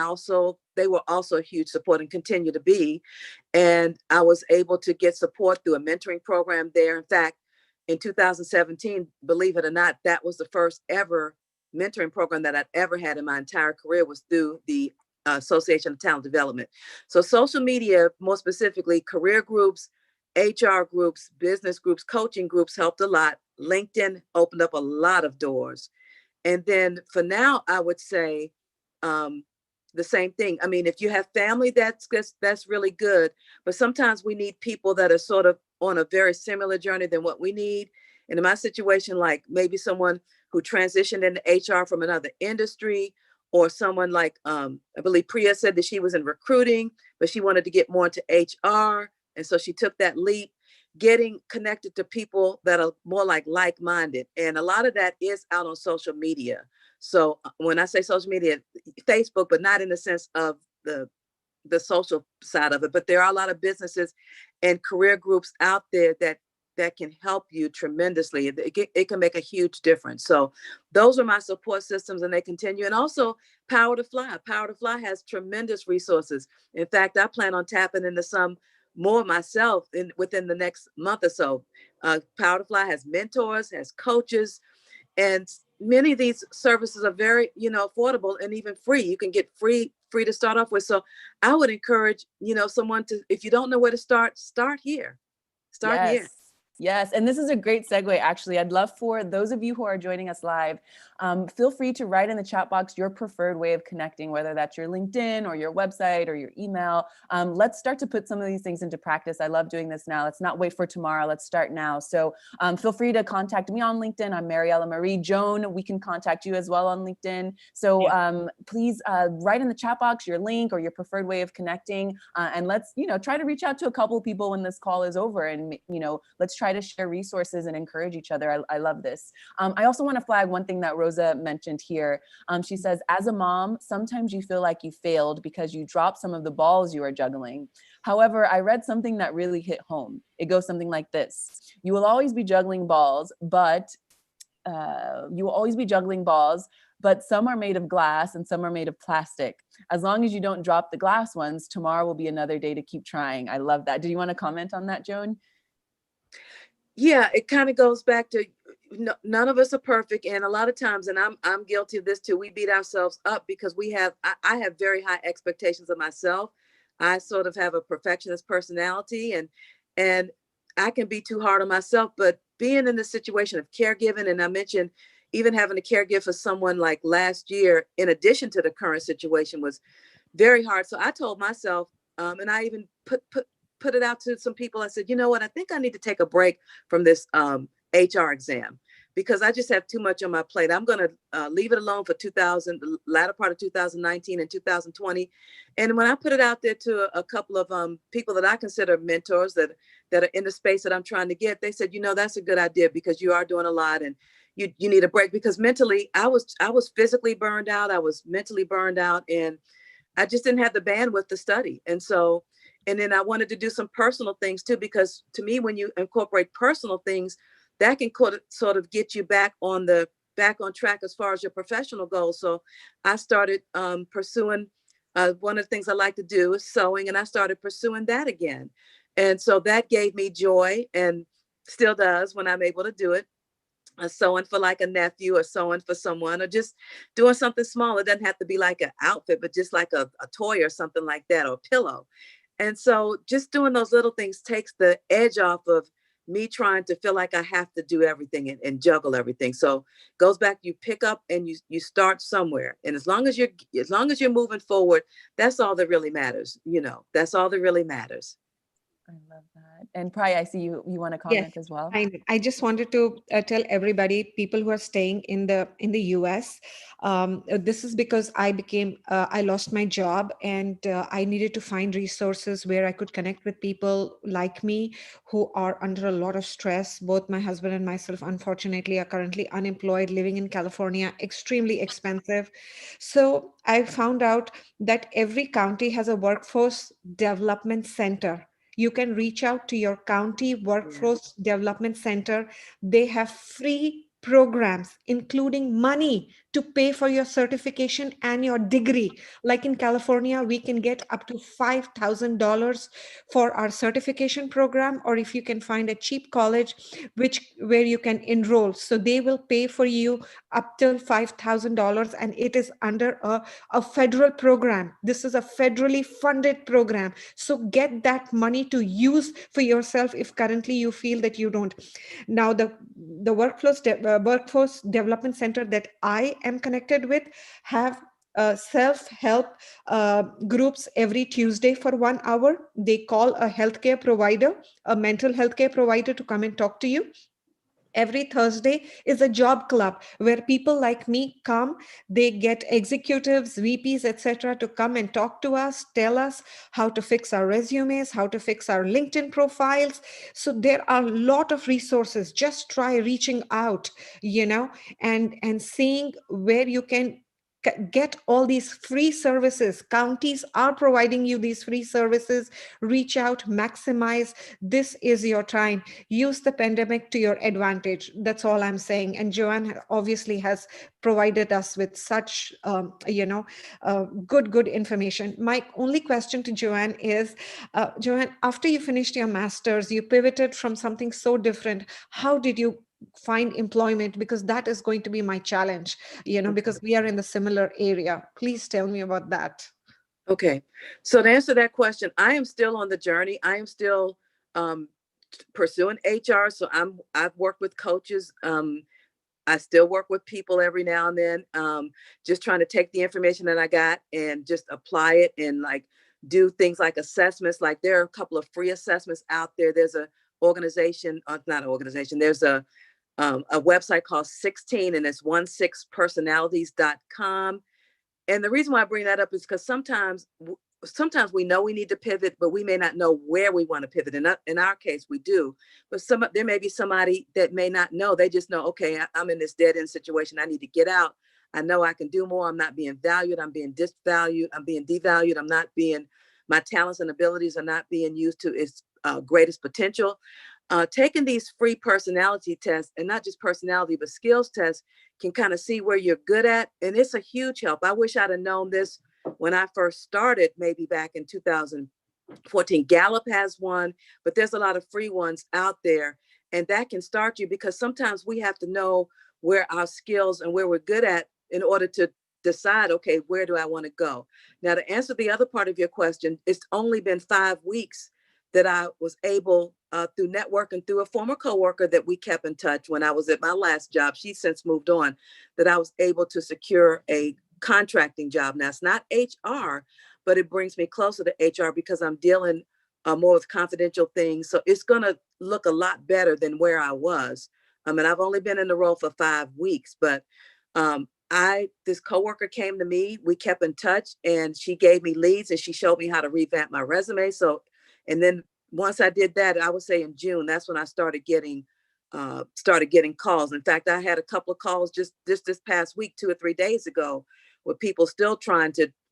they were also a huge support and continue to be. And I was able to get support through a mentoring program there. In fact, in 2017, believe it or not, that was the first ever mentoring program that I'd ever had in my entire career, was through the Association of Talent Development. So social media, more specifically, career groups, HR groups, business groups, coaching groups helped a lot. LinkedIn opened up a lot of doors. And then for now, I would say the same thing. I mean, if you have family, that's really good. But sometimes we need people that are sort of on a very similar journey than what we need. And in my situation, like maybe someone who transitioned into HR from another industry, or someone like, I believe Priya said that she was in recruiting, but she wanted to get more into HR. And so she took that leap, getting connected to people that are more like-minded. And a lot of that is out on social media. So when I say social media, Facebook, but not in the sense of the social side of it, but there are a lot of businesses and career groups out there that can help you tremendously. It can make a huge difference. So those are my support systems, and they continue. And also PowerToFly. PowerToFly has tremendous resources. In fact, I plan on tapping into some more myself within the next month or so. PowerToFly has mentors, has coaches, and many of these services are very, affordable and even free. You can get free to start off with. So I would encourage, someone to, if you don't know where to start here. Start here. Yes, and this is a great segue, actually. I'd love for those of you who are joining us live, feel free to write in the chat box your preferred way of connecting, whether that's your LinkedIn or your website or your email. Let's start to put some of these things into practice. I love doing this now. Let's not wait for tomorrow. Let's start now. So feel free to contact me on LinkedIn. I'm Mariella Marie. Joan, we can contact you as well on LinkedIn. So please write in the chat box your link or your preferred way of connecting. And let's, try to reach out to a couple of people when this call is over, and, let's try to share resources and encourage each other. I love this. I also want to flag one thing that Rosa mentioned here. She says, as a mom, sometimes you feel like you failed because you dropped some of the balls you are juggling. However, I read something that really hit home. It goes something like this. You will always be juggling balls, but some are made of glass and some are made of plastic. As long as you don't drop the glass ones, tomorrow will be another day to keep trying. I love that. Do you want to comment on that, Joan? Yeah, it kind of goes back to none of us are perfect, and a lot of times, and I'm guilty of this too. We beat ourselves up because I have very high expectations of myself. I sort of have a perfectionist personality, and I can be too hard on myself. But being in the situation of caregiving, and I mentioned even having to caregive for someone like last year, in addition to the current situation, was very hard. So I told myself, and I even put it out to some people. I said, you know what? I think I need to take a break from this HR exam because I just have too much on my plate. I'm going to leave it alone for the latter part of 2019 and 2020. And when I put it out there to a couple of people that I consider mentors that are in the space that I'm trying to get, they said, that's a good idea because you are doing a lot and you need a break. Because mentally, I was physically burned out. I was mentally burned out, and I just didn't have the bandwidth to study. And then I wanted to do some personal things too, because to me, when you incorporate personal things, that can sort of get you back on track as far as your professional goals. So I started pursuing, one of the things I like to do is sewing, and I started pursuing that again. And so that gave me joy and still does when I'm able to do it. Sewing for like a nephew or sewing for someone or just doing something small. It doesn't have to be like an outfit, but just like a toy or something like that, or a pillow. And so just doing those little things takes the edge off of me trying to feel like I have to do everything and juggle everything. So goes back, you pick up and you start somewhere. And as long as you're moving forward, that's all that really matters. That's all that really matters. I love that. And Prai, I see you want to Yes, comment as well. I just wanted to tell everybody, people who are staying in the US, this is because I lost my job, and I needed to find resources where I could connect with people like me who are under a lot of stress. Both my husband and myself, unfortunately, are currently unemployed, living in California, extremely expensive. So I found out that every county has a workforce development center. You can reach out to your county workforce development center. They have free programs, including money to pay for your certification and your degree. Like in California, we can get up to $5,000 for our certification program, or if you can find a cheap college where you can enroll. So they will pay for you up till $5,000, and it is under a federal program. This is a federally funded program. So get that money to use for yourself if currently you feel that you don't. Now, the workforce development center that I am connected with have self-help groups every Tuesday for 1 hour. They call a healthcare provider, a mental health care provider, to come and talk to you. Every Thursday is a job club where people like me come. They get executives, VPs, etc. to come and talk to us, tell us how to fix our resumes, how to fix our LinkedIn profiles. So there are a lot of resources. Just try reaching out, and seeing where you can get all these free services. Counties are providing you these free services. Reach out, maximize. This is your time. Use the pandemic to your advantage. That's all I'm saying. And Joanne obviously has provided us with such good information. My only question to Joanne is, Joanne, after you finished your master's, you pivoted from something so different. How did you find employment? Because that is going to be my challenge, because we are in the similar area. Please tell me about that. Okay. So to answer that question, I am still on the journey. I am still pursuing HR. So I've worked with coaches. I still work with people every now and then, just trying to take the information that I got and just apply it and like do things like assessments. Like there are a couple of free assessments out there. There's a organization, not an organization. There's a website called 16 and it's 16personalities.com. And the reason why I bring that up is because sometimes we know we need to pivot, but we may not know where we want to pivot. And in our case, we do. But there may be somebody that may not know. They just know, okay, I'm in this dead end situation. I need to get out. I know I can do more. I'm not being valued. I'm being disvalued. I'm being devalued. My talents and abilities are not being used to its greatest potential. Taking these free personality tests, and not just personality, but skills tests, can kind of see where you're good at. And it's a huge help. I wish I'd have known this when I first started, maybe back in 2014. Gallup has one, but there's a lot of free ones out there. And that can start you, because sometimes we have to know where our skills and where we're good at in order to decide, okay, where do I want to go? Now, to answer the other part of your question, it's only been 5 weeks that I was able, through networking, through a former coworker that we kept in touch when I was at my last job, she's since moved on, that I was able to secure a contracting job. Now, it's not HR, but it brings me closer to HR because I'm dealing more with confidential things. So it's going to look a lot better than where I was. And I've only been in the role for 5 weeks, but this coworker came to me, we kept in touch, and she gave me leads and she showed me how to revamp my resume. So, and then once I did that, I would say in June, that's when I started getting calls. In fact, I had a couple of calls just this past week, 2 or 3 days ago, with people still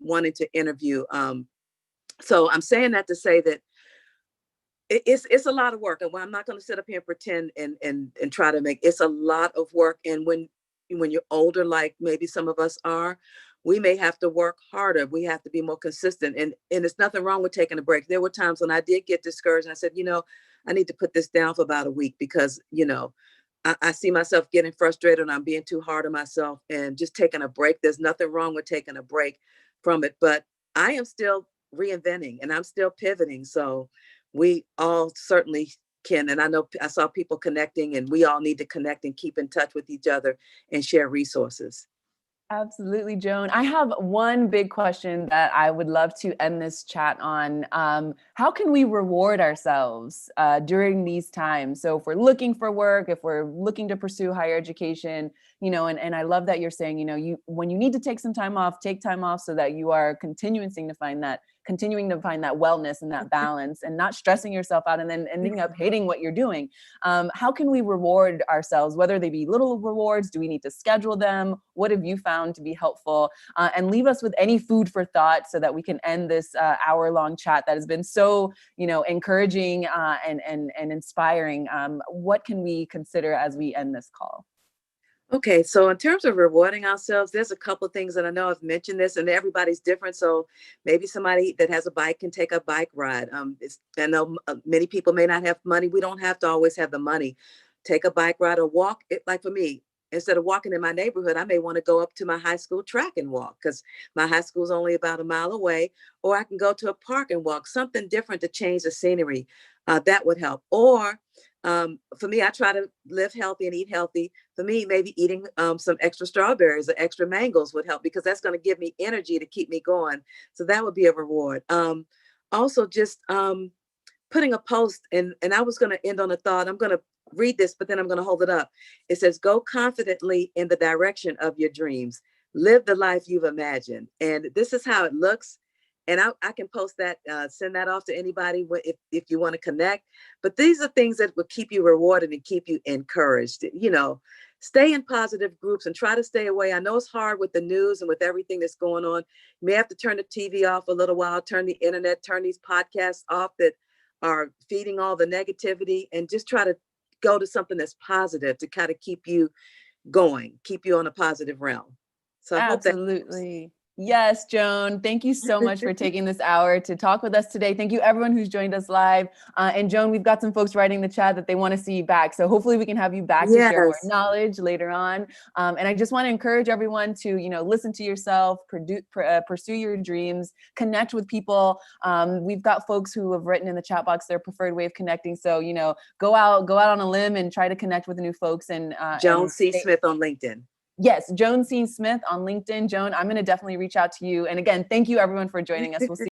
wanting to interview. So I'm saying that to say that it's a lot of work, and I'm not going to sit up here and pretend and try to it's a lot of work. And when you're older, like maybe some of us are, we may have to work harder. We have to be more consistent, and there's nothing wrong with taking a break. There were times when I did get discouraged and I said, I need to put this down for about a week because, I see myself getting frustrated and I'm being too hard on myself, and just taking a break. There's nothing wrong with taking a break from it, but I am still reinventing and I'm still pivoting. So we all certainly can. And I know I saw people connecting, and we all need to connect and keep in touch with each other and share resources. Absolutely, Joan. I have one big question that I would love to end this chat on. How can we reward ourselves during these times? So if we're looking for work, if we're looking to pursue higher education, and I love that you're saying, when you need to take some time off, take time off so that you are continuing to find that wellness and that balance, and not stressing yourself out and then ending up hating what you're doing. How can we reward ourselves, whether they be little rewards? Do we need to schedule them? What have you found to be helpful? And leave us with any food for thought so that we can end this hour-long chat that has been so, encouraging and inspiring. What can we consider as we end this call? Okay, so in terms of rewarding ourselves, there's a couple of things that I know I've mentioned this, and everybody's different. So maybe somebody that has a bike can take a bike ride. I know many people may not have money. We don't have to always have the money. Take a bike ride or walk. Like for me, instead of walking in my neighborhood, I may want to go up to my high school track and walk, because my high school is only about a mile away. Or I can go to a park and walk, something different to change the scenery. That would help. Or for me, I try to live healthy and eat healthy. For me, maybe eating some extra strawberries or extra mangoes would help, because that's going to give me energy to keep me going. So that would be a reward. Also, just putting a post, and I was going to end on a thought. I'm going to read this, but then I'm going to hold it up. It says, go confidently in the direction of your dreams. Live the life you've imagined. And this is how it looks. And I can post that, send that off to anybody if you want to connect. But these are things that will keep you rewarded and keep you encouraged. Stay in positive groups and try to stay away. I know it's hard with the news and with everything that's going on. You may have to turn the TV off a little while, turn the internet, turn these podcasts off that are feeding all the negativity, and just try to go to something that's positive to kind of keep you going, keep you on a positive realm. So I hope that Absolutely. Yes, Joan, thank you so much for taking this hour to talk with us today. Thank you everyone who's joined us live. And Joan, we've got some folks writing in the chat that they want to see you back. So hopefully we can have you back to share more Yes. knowledge later on. And I just want to encourage everyone to, listen to yourself, pursue your dreams, connect with people. We've got folks who have written in the chat box their preferred way of connecting. So, go out on a limb and try to connect with new folks. And Joan C. Smith on LinkedIn. Yes, Joan C. Smith on LinkedIn. Joan, I'm going to definitely reach out to you. And again, thank you everyone for joining us. We'll see